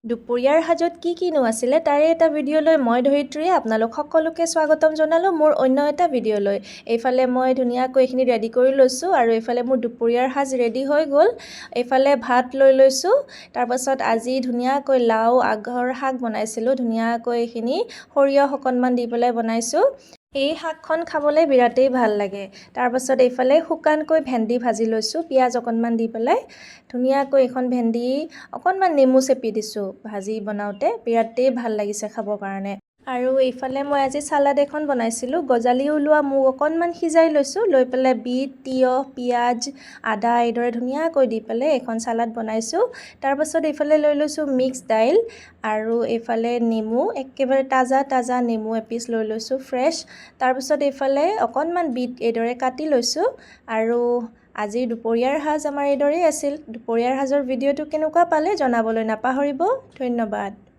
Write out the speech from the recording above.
দুপৰীয়াৰ সাজত কিনো আছিলে তাৰে এটা ভিডিঅ'লৈ মই ধৰিত্ৰীয়ে আপোনালোক সকলোকে স্বাগতম জনালোঁ মোৰ অন্য এটা ভিডিঅ'লৈ। এইফালে মই ধুনীয়াকৈ এইখিনি ৰেডি কৰি লৈছোঁ আৰু এইফালে মোৰ দুপৰীয়াৰ সাজ ৰেডি হৈ গ'ল। এইফালে ভাত লৈ লৈছোঁ। তাৰপাছত আজি ধুনীয়াকৈ লাও আগৰ শাক বনাইছিলোঁ, ধুনীয়াকৈ এইখিনি সৰিয়হ অকণমান দি পেলাই বনাইছোঁ। এই শাকখন খাবলৈ বিৰাটেই ভাল লাগে। তাৰপাছত এইফালে শুকানকৈ ভেন্দি ভাজি লৈছোঁ, পিঁয়াজ অকণমান দি পেলাই। ধুনীয়াকৈ এইখন ভেন্দি অকণমান নেমু চেপি দিছোঁ ভাজি বনাওঁতে, বিৰাটেই ভাল লাগিছে খাবৰ কাৰণে। আৰু এইফালে মই আজি চালাড এখন বনাইছিলোঁ। গজালি ওলোৱা মুগ অকণমান সিজাই লৈছোঁ, লৈ পেলাই বিট, তিয়ঁহ, পিঁয়াজ, আদা এইদৰে ধুনীয়াকৈ দি পেলাই এখন চালাড বনাইছোঁ। তাৰপাছত এইফালে লৈ লৈছোঁ মিক্স দাইল আৰু এইফালে নেমু, একেবাৰে তাজা নেমু এপিচ লৈ লৈছোঁ ফ্ৰেছ। তাৰপিছত এইফালে অকণমান বিট এইদৰে কাটি লৈছোঁ আৰু আজিৰ দুপৰীয়াৰ সাজ আমাৰ এইদৰেই আছিল। দুপৰীয়াৰ সাজৰ ভিডিঅ'টো কেনেকুৱা পালে জনাবলৈ নাপাহৰিব। ধন্যবাদ।